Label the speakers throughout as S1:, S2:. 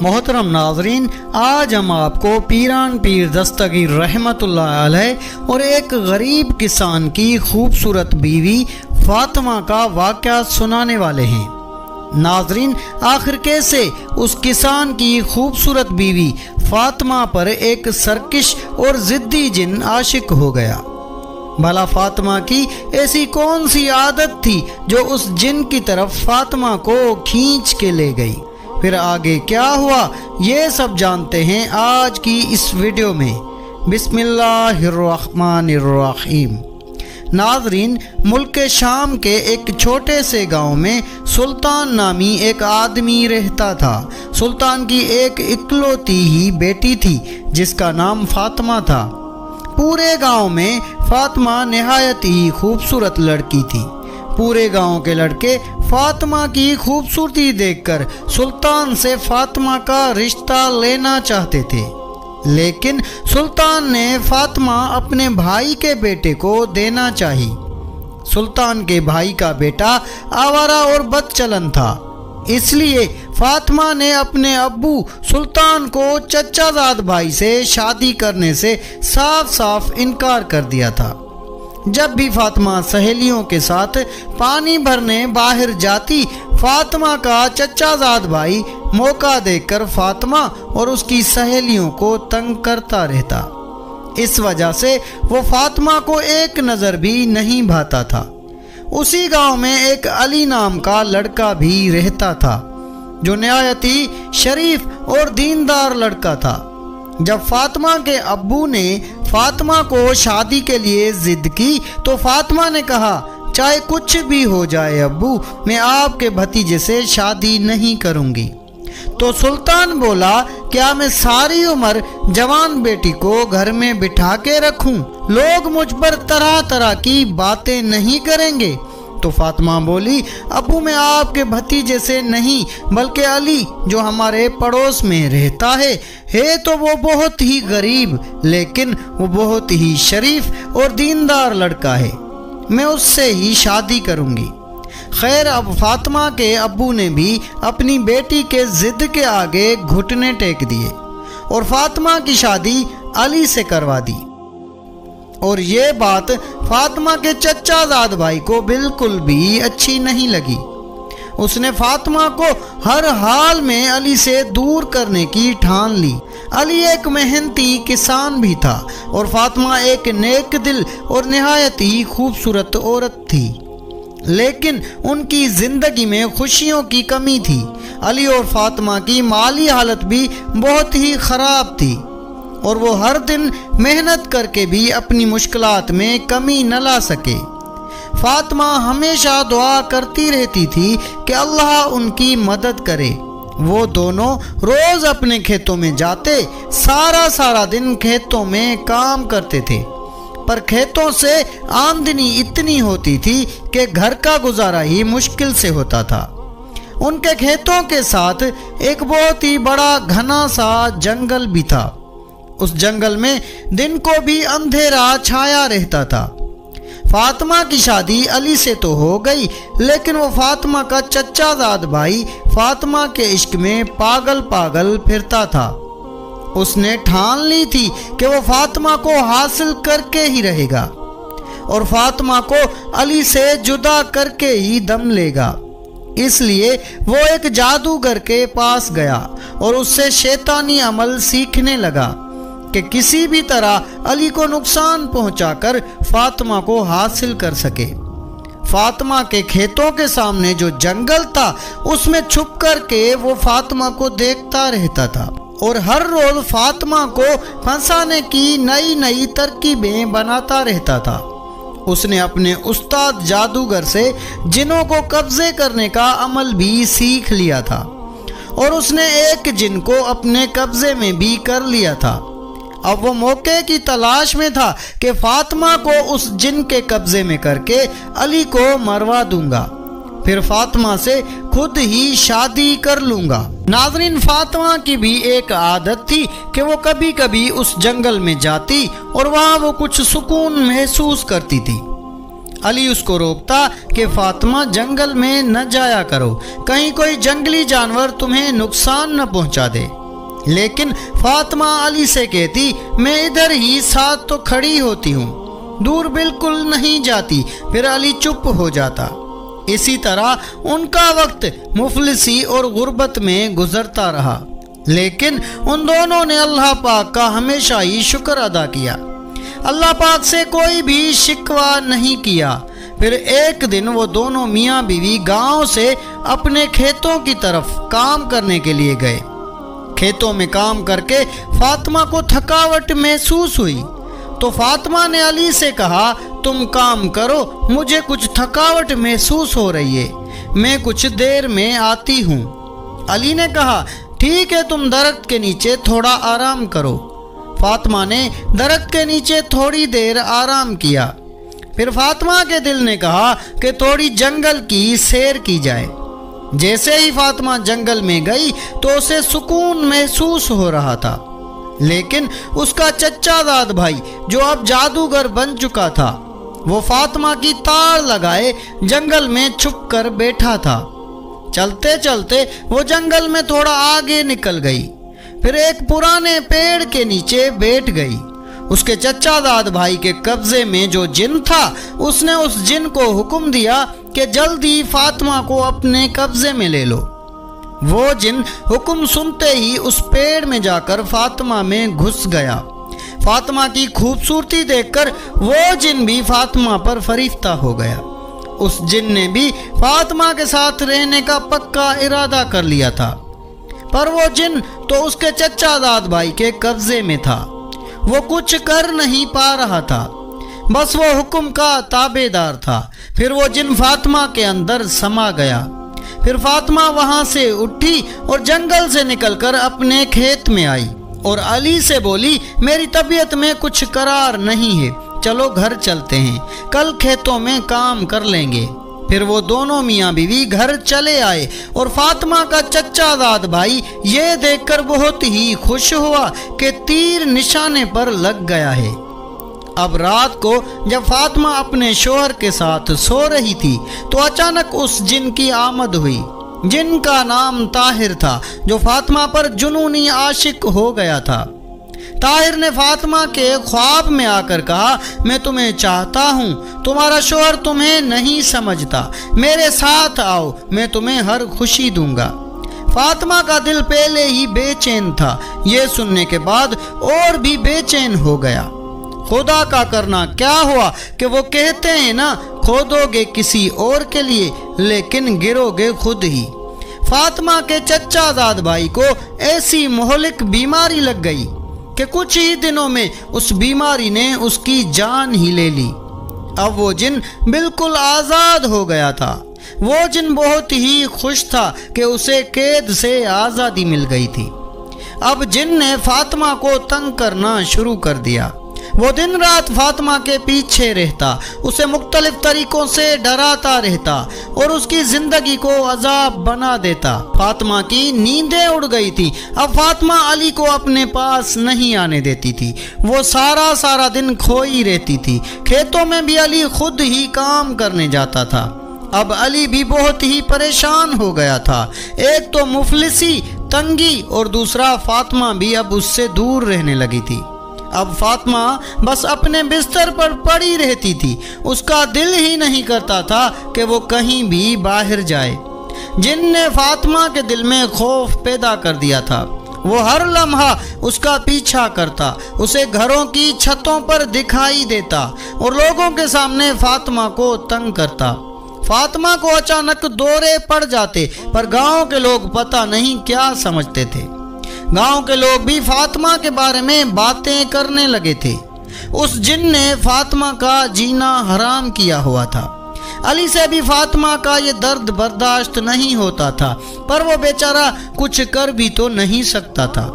S1: محترم ناظرین، آج ہم آپ کو پیران پیر دستگیر رحمت اللہ علیہ اور ایک غریب کسان کی خوبصورت بیوی فاطمہ کا واقعہ سنانے والے ہیں۔ ناظرین، آخر کیسے اس کسان کی خوبصورت بیوی فاطمہ پر ایک سرکش اور ضدی جن عاشق ہو گیا؟ بھلا فاطمہ کی ایسی کون سی عادت تھی جو اس جن کی طرف فاطمہ کو کھینچ کے لے گئی؟ پھر آگے کیا ہوا، یہ سب جانتے ہیں آج کی اس ویڈیو میں۔ بسم اللہ الرحمن الرحیم۔ ناظرین، ملک شام کے ایک چھوٹے سے گاؤں میں سلطان نامی ایک آدمی رہتا تھا۔ سلطان کی ایک اکلوتی ہی بیٹی تھی جس کا نام فاطمہ تھا۔ پورے گاؤں میں فاطمہ نہایت ہی خوبصورت لڑکی تھی۔ پورے گاؤں کے لڑکے فاطمہ کی خوبصورتی دیکھ کر سلطان سے فاطمہ کا رشتہ لینا چاہتے تھے، لیکن سلطان نے فاطمہ اپنے بھائی کے بیٹے کو دینا چاہی۔ سلطان کے بھائی کا بیٹا آوارہ اور بد چلن تھا، اس لیے فاطمہ نے اپنے ابو سلطان کو چچا زاد بھائی سے شادی کرنے سے صاف صاف انکار کر دیا تھا۔ جب بھی فاطمہ سہیلیوں کے ساتھ پانی بھرنے باہر جاتی، فاطمہ کا چچا زاد بھائی موقع دیکھ کر فاطمہ اور اس کی سہیلیوں کو تنگ کرتا رہتا۔ اس وجہ سے وہ فاطمہ کو ایک نظر بھی نہیں بھاتا تھا۔ اسی گاؤں میں ایک علی نام کا لڑکا بھی رہتا تھا جو نہایت ہی شریف اور دیندار لڑکا تھا۔ جب فاطمہ کے ابو نے فاطمہ کو شادی کے لیے ضد کی تو فاطمہ نے کہا، چاہے کچھ بھی ہو جائے ابو، میں آپ کے بھتیجے سے شادی نہیں کروں گی۔ تو سلطان بولا، کیا میں ساری عمر جوان بیٹی کو گھر میں بٹھا کے رکھوں؟ لوگ مجھ پر طرح طرح کی باتیں نہیں کریں گے؟ تو فاطمہ بولی، ابو میں آپ کے بھتیجے سے نہیں بلکہ علی جو ہمارے پڑوس میں رہتا ہے تو وہ بہت ہی غریب لیکن وہ بہت ہی شریف اور دیندار لڑکا ہے، میں اس سے ہی شادی کروں گی۔ خیر، اب فاطمہ کے ابو نے بھی اپنی بیٹی کے ضد کے آگے گھٹنے ٹیک دیے اور فاطمہ کی شادی علی سے کروا دی۔ اور یہ بات فاطمہ کے چچا زاد بھائی کو بالکل بھی اچھی نہیں لگی۔ اس نے فاطمہ کو ہر حال میں علی سے دور کرنے کی ٹھان لی۔ علی ایک محنتی کسان بھی تھا اور فاطمہ ایک نیک دل اور نہایت ہی خوبصورت عورت تھی، لیکن ان کی زندگی میں خوشیوں کی کمی تھی۔ علی اور فاطمہ کی مالی حالت بھی بہت ہی خراب تھی اور وہ ہر دن محنت کر کے بھی اپنی مشکلات میں کمی نہ لا سکے۔ فاطمہ ہمیشہ دعا کرتی رہتی تھی کہ اللہ ان کی مدد کرے۔ وہ دونوں روز اپنے کھیتوں میں جاتے، سارا دن کھیتوں میں کام کرتے تھے، پر کھیتوں سے آمدنی اتنی ہوتی تھی کہ گھر کا گزارا ہی مشکل سے ہوتا تھا۔ ان کے کھیتوں کے ساتھ ایک بہت ہی بڑا گھنا سا جنگل بھی تھا۔ اس جنگل میں دن کو بھی اندھیرا چھایا رہتا تھا۔ فاطمہ کی شادی علی سے تو ہو گئی، لیکن وہ فاطمہ کا چچا زاد بھائی فاطمہ کے عشق میں پاگل پھرتا تھا۔ اس نے ٹھان لی تھی کہ وہ فاطمہ کو حاصل کر کے ہی رہے گا اور فاطمہ کو علی سے جدا کر کے ہی دم لے گا۔ اس لیے وہ ایک جادوگر کے پاس گیا اور اس سے شیطانی عمل سیکھنے لگا کہ کسی بھی طرح علی کو نقصان پہنچا کر فاطمہ کو حاصل کر سکے۔ فاطمہ کے کھیتوں کے سامنے جو جنگل تھا، اس میں چھپ کر کے وہ فاطمہ کو دیکھتا رہتا تھا اور ہر روز فاطمہ کو پھنسانے کی نئی ترکیبیں بناتا رہتا تھا۔ اس نے اپنے استاد جادوگر سے جنوں کو قبضے کرنے کا عمل بھی سیکھ لیا تھا اور اس نے ایک جن کو اپنے قبضے میں بھی کر لیا تھا۔ اب وہ موقع کی تلاش میں تھا کہ فاطمہ کو اس جن کے قبضے میں کر کے علی کو مروا دوں گا، پھر فاطمہ سے خود ہی شادی کر لوں گا۔ ناظرین، فاطمہ کی بھی ایک عادت تھی کہ وہ کبھی کبھی اس جنگل میں جاتی اور وہاں وہ کچھ سکون محسوس کرتی تھی۔ علی اس کو روکتا کہ فاطمہ جنگل میں نہ جایا کرو، کہیں کوئی جنگلی جانور تمہیں نقصان نہ پہنچا دے۔ لیکن فاطمہ علی سے کہتی میں ادھر ہی ساتھ تو کھڑی ہوتی ہوں، دور بالکل نہیں جاتی، پھر علی چپ ہو جاتا۔ اسی طرح ان کا وقت مفلسی اور غربت میں گزرتا رہا، لیکن ان دونوں نے اللہ پاک کا ہمیشہ ہی شکر ادا کیا، اللہ پاک سے کوئی بھی شکوہ نہیں کیا۔ پھر ایک دن وہ دونوں میاں بیوی گاؤں سے اپنے کھیتوں کی طرف کام کرنے کے لیے گئے۔ کھیتوں میں کام کر کے فاطمہ کو تھکاوٹ محسوس ہوئی، تو فاطمہ نے علی سے کہا تم کام کرو، مجھے کچھ تھکاوٹ محسوس ہو رہی ہے، میں کچھ دیر میں آتی ہوں۔ علی نے کہا ٹھیک ہے، تم درخت کے نیچے تھوڑا آرام کرو۔ فاطمہ نے درخت کے نیچے تھوڑی دیر آرام کیا۔ پھر فاطمہ کے دل نے کہا کہ تھوڑی جنگل کی سیر کی جائے۔ جیسے ہی فاطمہ جنگل میں گئی تو اسے سکون محسوس ہو رہا تھا، لیکن اس کا چچا داد بھائی جو اب جادوگر بن چکا تھا، وہ فاطمہ کی تاڑ لگائے جنگل میں چھپ کر بیٹھا تھا۔ چلتے چلتے وہ جنگل میں تھوڑا آگے نکل گئی، پھر ایک پرانے پیڑ کے نیچے بیٹھ گئی۔ اس کے چچا داد بھائی کے قبضے میں جو جن تھا، اس نے اس جن کو حکم دیا کہ جلدی فاطمہ کو اپنے قبضے میں لے لو۔ وہ جن حکم سنتے ہی اس پیڑ میں جا کر فاطمہ میں گھس گیا۔ فاطمہ کی خوبصورتی دیکھ کر وہ جن بھی فاطمہ پر فریفتہ ہو گیا۔ اس جن نے بھی فاطمہ کے ساتھ رہنے کا پکا ارادہ کر لیا تھا، پر وہ جن تو اس کے چچا داد بھائی کے قبضے میں تھا، وہ کچھ کر نہیں پا رہا تھا، بس وہ حکم کا تابع دار تھا۔ پھر وہ جن فاطمہ کے اندر سما گیا۔ پھر فاطمہ وہاں سے اٹھی اور جنگل سے نکل کر اپنے کھیت میں آئی اور علی سے بولی میری طبیعت میں کچھ قرار نہیں ہے، چلو گھر چلتے ہیں، کل کھیتوں میں کام کر لیں گے۔ پھر وہ دونوں میاں بیوی گھر چلے آئے اور فاطمہ کا چچا داد بھائی یہ دیکھ کر بہت ہی خوش ہوا کہ تیر نشانے پر لگ گیا ہے۔ اب رات کو جب فاطمہ اپنے شوہر کے ساتھ سو رہی تھی تو اچانک اس جن کی آمد ہوئی، جن کا نام طاہر تھا، جو فاطمہ پر جنونی عاشق ہو گیا تھا۔ طاہر نے فاطمہ کے خواب میں آ کر کہا میں تمہیں چاہتا ہوں، تمہارا شوہر تمہیں نہیں سمجھتا، میرے ساتھ آؤ، میں تمہیں ہر خوشی دوں گا۔ فاطمہ کا دل پہلے ہی بے چین تھا، یہ سننے کے بعد اور بھی بے چین ہو گیا۔ خدا کا کرنا کیا ہوا کہ وہ کہتے ہیں نا کھودو گے کسی اور کے لیے لیکن گرو گے خود ہی۔ فاطمہ کے چچا داد بھائی کو ایسی مہلک بیماری لگ گئی کہ کچھ ہی دنوں میں اس بیماری نے اس کی جان ہی لے لی۔ اب وہ جن بالکل آزاد ہو گیا تھا۔ وہ جن بہت ہی خوش تھا کہ اسے قید سے آزادی مل گئی تھی۔ اب جن نے فاطمہ کو تنگ کرنا شروع کر دیا۔ وہ دن رات فاطمہ کے پیچھے رہتا، اسے مختلف طریقوں سے ڈراتا رہتا اور اس کی زندگی کو عذاب بنا دیتا۔ فاطمہ کی نیندیں اڑ گئی تھی۔ اب فاطمہ علی کو اپنے پاس نہیں آنے دیتی تھی، وہ سارا دن کھوئی رہتی تھی۔ کھیتوں میں بھی علی خود ہی کام کرنے جاتا تھا۔ اب علی بھی بہت ہی پریشان ہو گیا تھا، ایک تو مفلسی، تنگی، اور دوسرا فاطمہ بھی اب اس سے دور رہنے لگی تھی۔ اب فاطمہ بس اپنے بستر پر پڑی رہتی تھی، اس کا دل ہی نہیں کرتا تھا کہ وہ کہیں بھی باہر جائے۔ جن نے فاطمہ کے دل میں خوف پیدا کر دیا تھا، وہ ہر لمحہ اس کا پیچھا کرتا، اسے گھروں کی چھتوں پر دکھائی دیتا اور لوگوں کے سامنے فاطمہ کو تنگ کرتا۔ فاطمہ کو اچانک دورے پڑ جاتے، پر گاؤں کے لوگ پتہ نہیں کیا سمجھتے تھے۔ گاؤں کے لوگ بھی فاطمہ کے بارے میں باتیں کرنے لگے تھے۔ اس جن نے فاطمہ کا جینا حرام کیا ہوا تھا۔ علی سے بھی فاطمہ کا یہ درد برداشت نہیں ہوتا تھا، پر وہ بیچارہ کچھ کر بھی تو نہیں سکتا تھا۔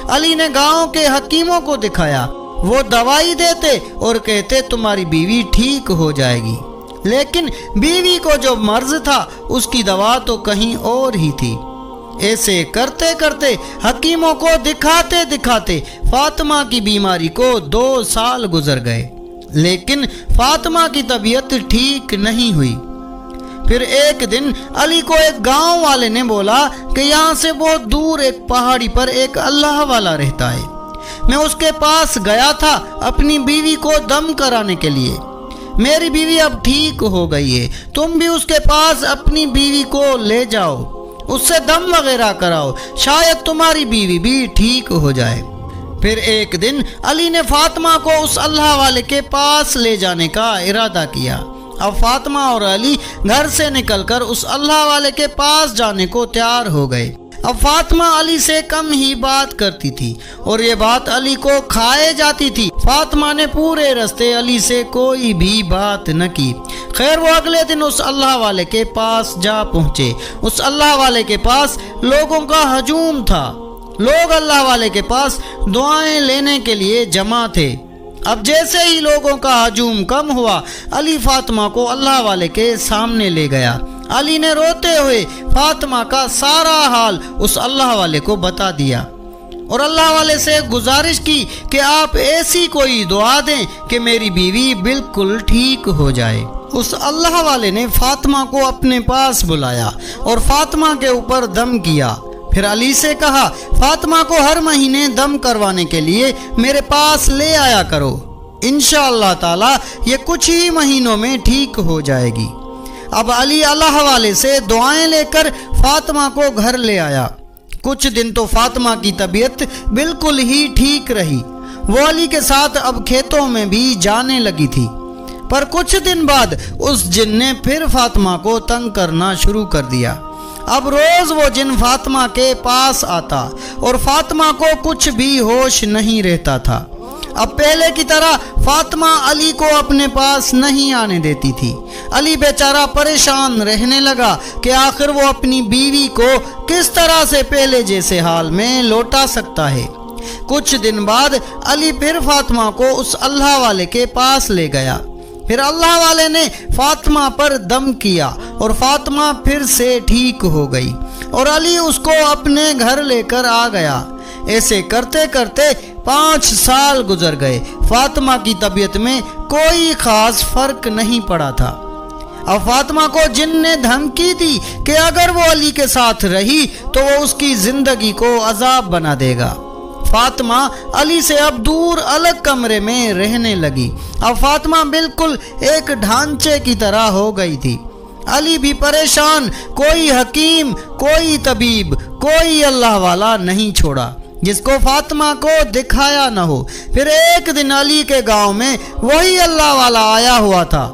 S1: علی نے گاؤں کے حکیموں کو دکھایا، وہ دوائی دیتے اور کہتے تمہاری بیوی ٹھیک ہو جائے گی، لیکن بیوی کو جو مرض تھا اس کی دوا تو کہیں اور ہی تھی۔ ایسے کرتے کرتے حکیموں کو دکھاتے دکھاتے فاطمہ کی بیماری کو 2 سال گزر گئے، لیکن فاطمہ کی طبیعت ٹھیک نہیں ہوئی۔ پھر ایک دن علی کو ایک گاؤں والے نے بولا کہ یہاں سے بہت دور ایک پہاڑی پر ایک اللہ والا رہتا ہے، میں اس کے پاس گیا تھا اپنی بیوی کو دم کرانے کے لیے، میری بیوی اب ٹھیک ہو گئی ہے، تم بھی اس کے پاس اپنی بیوی کو لے جاؤ، اس سے دم وغیرہ کراؤ، شاید تمہاری بیوی بھی ٹھیک ہو جائے۔ پھر ایک دن علی نے فاطمہ کو اس اللہ والے کے پاس لے جانے کا ارادہ کیا۔ اب فاطمہ اور علی گھر سے نکل کر اس اللہ والے کے پاس جانے کو تیار ہو گئے۔ اب فاطمہ علی سے کم ہی بات کرتی تھی اور یہ بات علی کو کھائے جاتی تھی۔ فاطمہ نے پورے راستے علی سے کوئی بھی بات نہ کی۔ خیر وہ اگلے دن اس اللہ والے کے پاس جا پہنچے۔ اس اللہ والے کے پاس لوگوں کا ہجوم تھا، لوگ اللہ والے کے پاس دعائیں لینے کے لیے جمع تھے۔ اب جیسے ہی لوگوں کا ہجوم کم ہوا، علی فاطمہ کو اللہ والے کے سامنے لے گیا۔ علی نے روتے ہوئے فاطمہ کا سارا حال اس اللہ والے کو بتا دیا اور اللہ والے سے گزارش کی کہ آپ ایسی کوئی دعا دیں کہ میری بیوی بالکل ٹھیک ہو جائے۔ اس اللہ والے نے فاطمہ کو اپنے پاس بلایا اور فاطمہ کے اوپر دم کیا۔ پھر علی سے کہا، فاطمہ کو ہر مہینے دم کروانے کے لیے میرے پاس لے آیا کرو، انشاءاللہ تعالی یہ کچھ ہی مہینوں میں ٹھیک ہو جائے گی۔ اب علی اللہ والے سے دعائیں لے کر فاطمہ کو گھر لے آیا۔ کچھ دن تو فاطمہ کی طبیعت بالکل ہی ٹھیک رہی، وہ علی کے ساتھ اب کھیتوں میں بھی جانے لگی تھی۔ پر کچھ دن بعد اس جن نے پھر فاطمہ کو تنگ کرنا شروع کر دیا۔ اب روز وہ جن فاطمہ کے پاس آتا اور فاطمہ کو کچھ بھی ہوش نہیں رہتا تھا۔ اب پہلے کی طرح فاطمہ علی کو اپنے پاس نہیں آنے دیتی تھی۔ علی بیچارہ پریشان رہنے لگا کہ آخر وہ اپنی بیوی کو کس طرح سے پہلے جیسے حال میں لوٹا سکتا ہے۔ کچھ دن بعد علی پھر فاطمہ کو اس اللہ والے کے پاس لے گیا۔ پھر اللہ والے نے فاطمہ پر دم کیا اور فاطمہ پھر سے ٹھیک ہو گئی اور علی اس کو اپنے گھر لے کر آ گیا۔ ایسے کرتے کرتے 5 سال گزر گئے۔ فاطمہ کی طبیعت میں کوئی خاص فرق نہیں پڑا تھا۔ اب فاطمہ کو جن نے دھمکی دی کہ اگر وہ علی کے ساتھ رہی تو وہ اس کی زندگی کو عذاب بنا دے گا۔ فاطمہ علی سے اب دور الگ کمرے میں رہنے لگی۔ اب فاطمہ بالکل ایک ڈھانچے کی طرح ہو گئی تھی۔ علی بھی پریشان، کوئی حکیم، کوئی طبیب، کوئی اللہ والا نہیں چھوڑا جس کو فاطمہ کو دکھایا نہ ہو۔ پھر ایک دن علی کے گاؤں میں وہی اللہ والا آیا ہوا تھا۔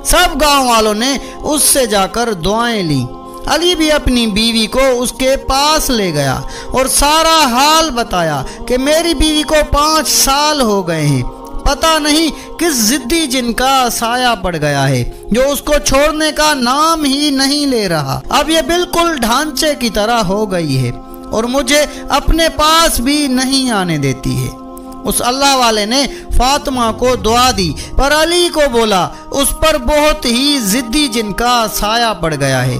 S1: سب گاؤں والوں نے اس سے جا کر دعائیں لیں۔ علی بھی اپنی بیوی کو اس کے پاس لے گیا اور سارا حال بتایا کہ میری بیوی کو 5 سال ہو گئے ہیں، پتہ نہیں کس ضدی جن کا سایہ پڑ گیا ہے جو اس کو چھوڑنے کا نام ہی نہیں لے رہا۔ اب یہ بالکل ڈھانچے کی طرح ہو گئی ہے اور مجھے اپنے پاس بھی نہیں آنے دیتی ہے۔ اس اللہ والے نے فاطمہ کو دعا دی پر علی کو بولا اس پر بہت ہی ضدی جن کا سایہ پڑ گیا ہے۔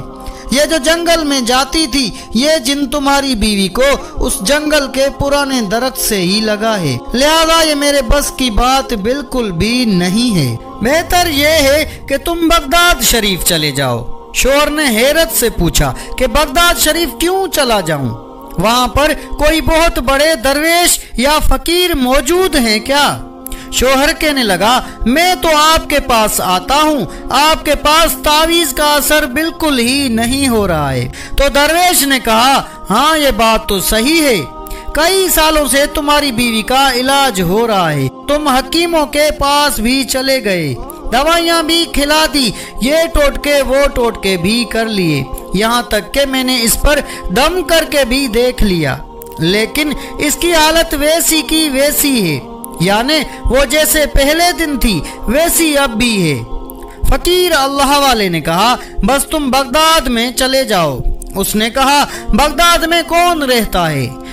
S1: یہ جو جنگل میں جاتی تھی یہ جن تمہاری بیوی کو اس جنگل کے پرانے درخت سے ہی لگا ہے، لہذا یہ میرے بس کی بات بالکل بھی نہیں ہے۔ بہتر یہ ہے کہ تم بغداد شریف چلے جاؤ۔ شوہر نے حیرت سے پوچھا کہ بغداد شریف کیوں چلا جاؤں؟ وہاں پر کوئی بہت بڑے درویش یا فقیر موجود ہیں کیا؟ شوہر کہنے لگا میں تو آپ کے پاس آتا ہوں، آپ کے پاس تعویذ کا اثر بالکل ہی نہیں ہو رہا ہے۔ تو درویش نے کہا ہاں یہ بات تو صحیح ہے، کئی سالوں سے تمہاری بیوی کا علاج ہو رہا ہے، تم حکیموں کے پاس بھی چلے گئے، دوائیاں بھی کھلا دی، یہ ٹوٹکے وہ ٹوٹکے بھی کر لیے، یہاں تک کہ میں نے اس پر دم کر کے بھی دیکھ لیا، لیکن اس کی حالت ویسی کی ویسی ہے، یعنی وہ جیسے پہلے دن تھی ویسی اب بھی ہے۔ فقیر اللہ والے نے کہا بس تم بغداد میں چلے جاؤ۔ اس نے کہا بغداد میں کون رہتا ہے؟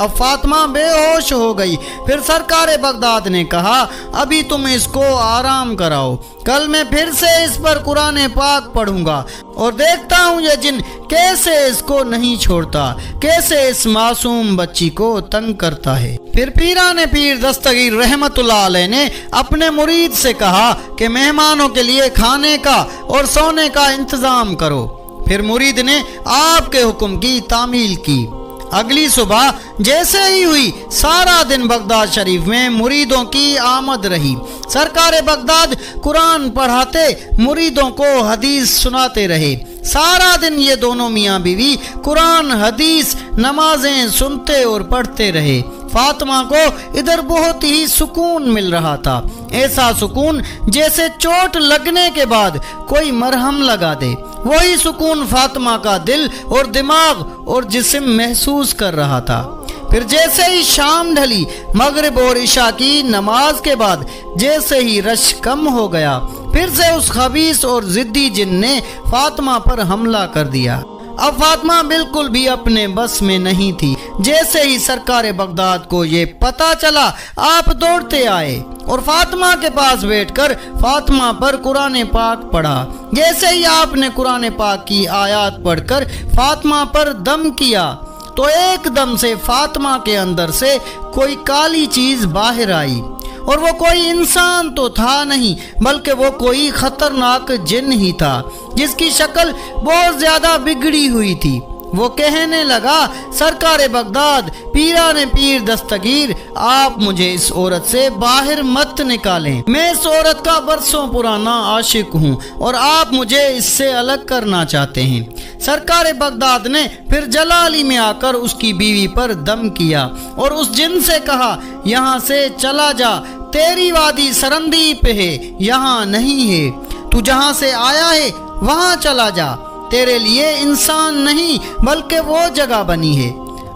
S1: اب فاطمہ بے ہوش ہو گئی۔ پھر سرکار بغداد نے کہا ابھی تم اس کو آرام کراؤ، کل میں پھر سے اس پر قرآن پاک پڑھوں گا اور دیکھتا ہوں یہ جن کیسے اس کو نہیں چھوڑتا، کیسے اس معصوم بچی کو تنگ کرتا ہے۔ پھر پیران پیر دستگیر رحمت اللہ علیہ نے اپنے مرید سے کہا کہ مہمانوں کے لیے کھانے کا اور سونے کا انتظام کرو۔ پھر مرید نے آپ کے حکم کی تعمیل کی۔ اگلی صبح جیسے ہی ہوئی، سارا دن بغداد شریف میں مریدوں کی آمد رہی۔ سرکار بغداد قرآن پڑھاتے، مریدوں کو حدیث سناتے رہے۔ سارا دن یہ دونوں میاں بیوی قرآن، حدیث، نمازیں سنتے اور پڑھتے رہے۔ فاطمہ کو ادھر بہت ہی سکون مل رہا تھا، ایسا سکون جیسے چوٹ لگنے کے بعد کوئی مرہم لگا دے۔ وہی سکون فاطمہ کا دل اور دماغ اور جسم محسوس کر رہا تھا۔ پھر جیسے ہی شام ڈھلی، مغرب اور عشاء کی نماز کے بعد جیسے ہی رش کم ہو گیا، پھر سے اس خبیث اور ضدی جن نے فاطمہ پر حملہ کر دیا۔ اب فاطمہ بالکل بھی اپنے بس میں نہیں تھی۔ جیسے ہی سرکار بغداد کو یہ پتہ چلا، آپ دوڑتے آئے اور فاطمہ کے پاس بیٹھ کر فاطمہ پر قرآن پاک پڑھا۔ جیسے ہی آپ نے قرآن پاک کی آیات پڑھ کر فاطمہ پر دم کیا تو ایک دم سے فاطمہ کے اندر سے کوئی کالی چیز باہر آئی، اور وہ کوئی انسان تو تھا نہیں بلکہ وہ کوئی خطرناک جن ہی تھا جس کی شکل بہت زیادہ بگڑی ہوئی تھی۔ وہ کہنے لگا سرکار بغداد، پیران پیر دستگیر، آپ مجھے اس عورت سے باہر مت نکالیں، میں اس عورت کا برسوں پرانا عاشق ہوں اور آپ مجھے اس سے الگ کرنا چاہتے ہیں۔ سرکار بغداد نے پھر جلالی میں آ کر اس کی بیوی پر دم کیا اور اس جن سے کہا یہاں سے چلا جا، تیری وادی سرندی پہ ہے، یہاں نہیں ہے، تو جہاں سے آیا ہے وہاں چلا جا، تیرے لیے انسان نہیں بلکہ وہ جگہ بنی ہے۔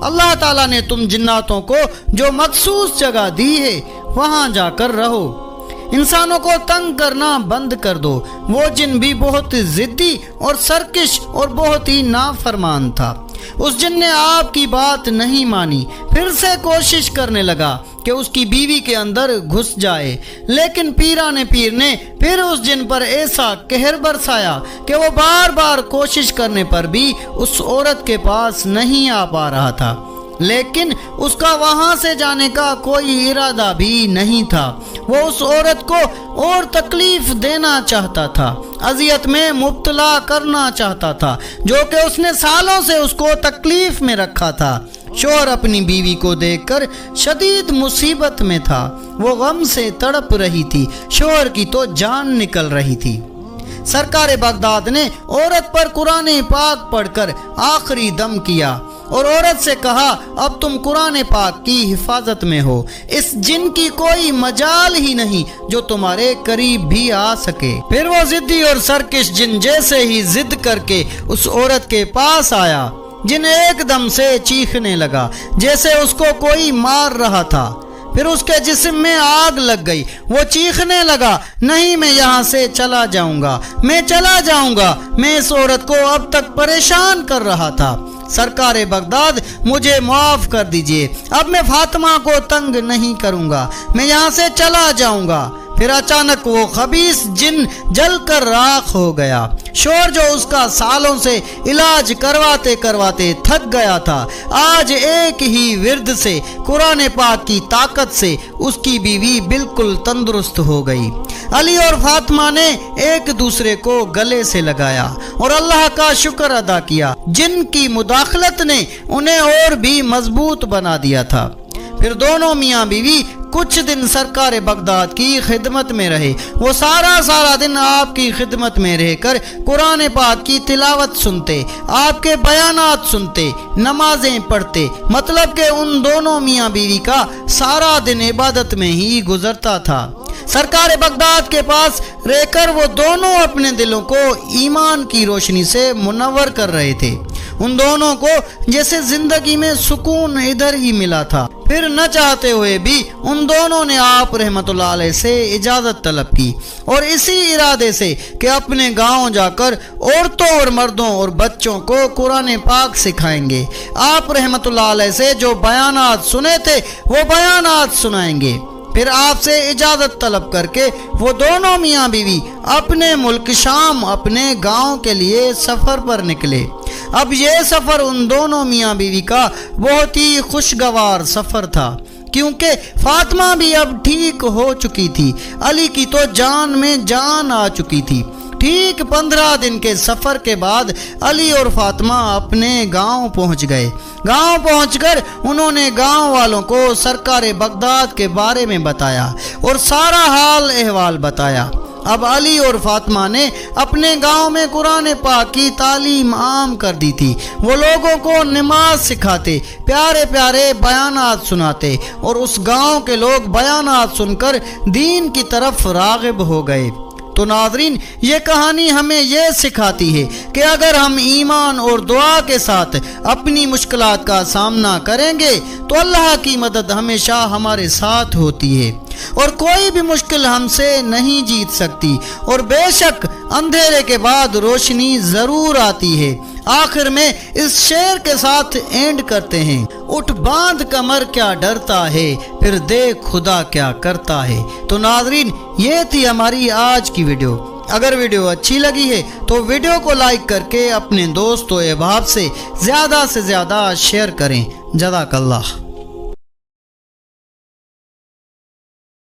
S1: اللہ تعالیٰ نے تم جناتوں کو جو مخصوص جگہ دی ہے وہاں جا کر رہو، انسانوں کو تنگ کرنا بند کر دو۔ وہ جن بھی بہت ضدی اور سرکش اور بہت ہی نافرمان تھا۔ اس جن نے آپ کی بات نہیں مانی، پھر سے کوشش کرنے لگا کہ اس کی بیوی کے اندر گھس جائے، لیکن پیران پیر نے پھر اس جن پر ایسا قہر برسایا کہ وہ بار بار کوشش کرنے پر بھی اس عورت کے پاس نہیں آ پا رہا تھا، لیکن اس کا وہاں سے جانے کا کوئی ارادہ بھی نہیں تھا۔ وہ اس عورت کو اور تکلیف دینا چاہتا تھا، اذیت میں مبتلا کرنا چاہتا تھا، جو کہ اس نے سالوں سے اس کو تکلیف میں رکھا تھا۔ شوہر اپنی بیوی کو دیکھ کر شدید مصیبت میں تھا، وہ غم سے تڑپ رہی تھی، شوہر کی تو جان نکل رہی تھی۔ سرکار بغداد نے عورت پر قرآن پاک پڑھ کر آخری دم کیا اور عورت سے کہا اب تم قرآن پاک کی حفاظت میں ہو، اس جن کی کوئی مجال ہی نہیں جو تمہارے قریب بھی آ سکے۔ پھر وہ ضدی اور سرکش جن جیسے ہی ضد کر کے اس عورت کے پاس آیا، جن ایک دم سے چیخنے لگا جیسے اس کو کوئی مار رہا تھا۔ پھر اس کے جسم میں آگ لگ گئی، وہ چیخنے لگا نہیں میں یہاں سے چلا جاؤں گا، میں چلا جاؤں گا، میں اس عورت کو اب تک پریشان کر رہا تھا، سرکار بغداد مجھے معاف کر دیجئے، اب میں فاطمہ کو تنگ نہیں کروں گا، میں یہاں سے چلا جاؤں گا۔ پھر اچانک وہ خبیث جن جل کر راکھ ہو گیا۔ شوہر جو اس کا سالوں سے علاج کرواتے کرواتے تھک گیا تھا، آج ایک ہی ورد سے، قرآن پاک کی طاقت سے اس کی بیوی بالکل تندرست ہو گئی۔ علی اور فاطمہ نے ایک دوسرے کو گلے سے لگایا اور اللہ کا شکر ادا کیا، جن کی مداخلت نے انہیں اور بھی مضبوط بنا دیا تھا۔ پھر دونوں میاں بیوی کچھ دن سرکار بغداد کی خدمت میں رہے۔ وہ سارا دن آپ کی خدمت میں رہ کر قرآن پاک کی تلاوت سنتے، آپ کے بیانات سنتے، نمازیں پڑھتے، مطلب کہ ان دونوں میاں بیوی کا سارا دن عبادت میں ہی گزرتا تھا۔ سرکار بغداد کے پاس رہ کر وہ دونوں اپنے دلوں کو ایمان کی روشنی سے منور کر رہے تھے۔ ان دونوں کو جیسے زندگی میں سکون ادھر ہی ملا تھا۔ پھر نہ چاہتے ہوئے بھی ان دونوں نے آپ رحمت اللہ علیہ سے اجازت طلب کی، اور اسی ارادے سے کہ اپنے گاؤں جا کر عورتوں اور مردوں اور بچوں کو قرآن پاک سکھائیں گے۔ آپ رحمت اللہ علیہ سے جو بیانات سنے تھے وہ بیانات سنائیں گے۔ پھر آپ سے اجازت طلب کر کے وہ دونوں میاں بیوی اپنے ملک شام اپنے گاؤں کے لیے سفر پر نکلے۔ اب یہ سفر ان دونوں میاں بیوی کا بہت ہی خوشگوار سفر تھا، کیونکہ فاطمہ بھی اب ٹھیک ہو چکی تھی، علی کی تو جان میں جان آ چکی تھی۔ ٹھیک 15 دن کے سفر کے بعد علی اور فاطمہ اپنے گاؤں پہنچ گئے۔ گاؤں پہنچ کر انہوں نے گاؤں والوں کو سرکار بغداد کے بارے میں بتایا اور سارا حال احوال بتایا۔ اب علی اور فاطمہ نے اپنے گاؤں میں قرآن پاک کی تعلیم عام کر دی تھی۔ وہ لوگوں کو نماز سکھاتے، پیارے پیارے بیانات سناتے، اور اس گاؤں کے لوگ بیانات سن کر دین کی طرف راغب ہو گئے۔ تو ناظرین، یہ کہانی ہمیں یہ سکھاتی ہے کہ اگر ہم ایمان اور دعا کے ساتھ اپنی مشکلات کا سامنا کریں گے تو اللہ کی مدد ہمیشہ ہمارے ساتھ ہوتی ہے، اور کوئی بھی مشکل ہم سے نہیں جیت سکتی، اور بے شک اندھیرے کے بعد روشنی ضرور آتی ہے۔ آخر میں اس شعر کے ساتھ اینڈ کرتے ہیں: اٹھ باندھ کمر کیا ڈرتا ہے، پھر دیکھ خدا کیا کرتا ہے۔ تو ناظرین، یہ تھی ہماری آج کی ویڈیو۔ اگر ویڈیو اچھی لگی ہے تو ویڈیو کو لائک کر کے اپنے دوست و احباب سے زیادہ شیئر کریں۔ جزاک اللہ۔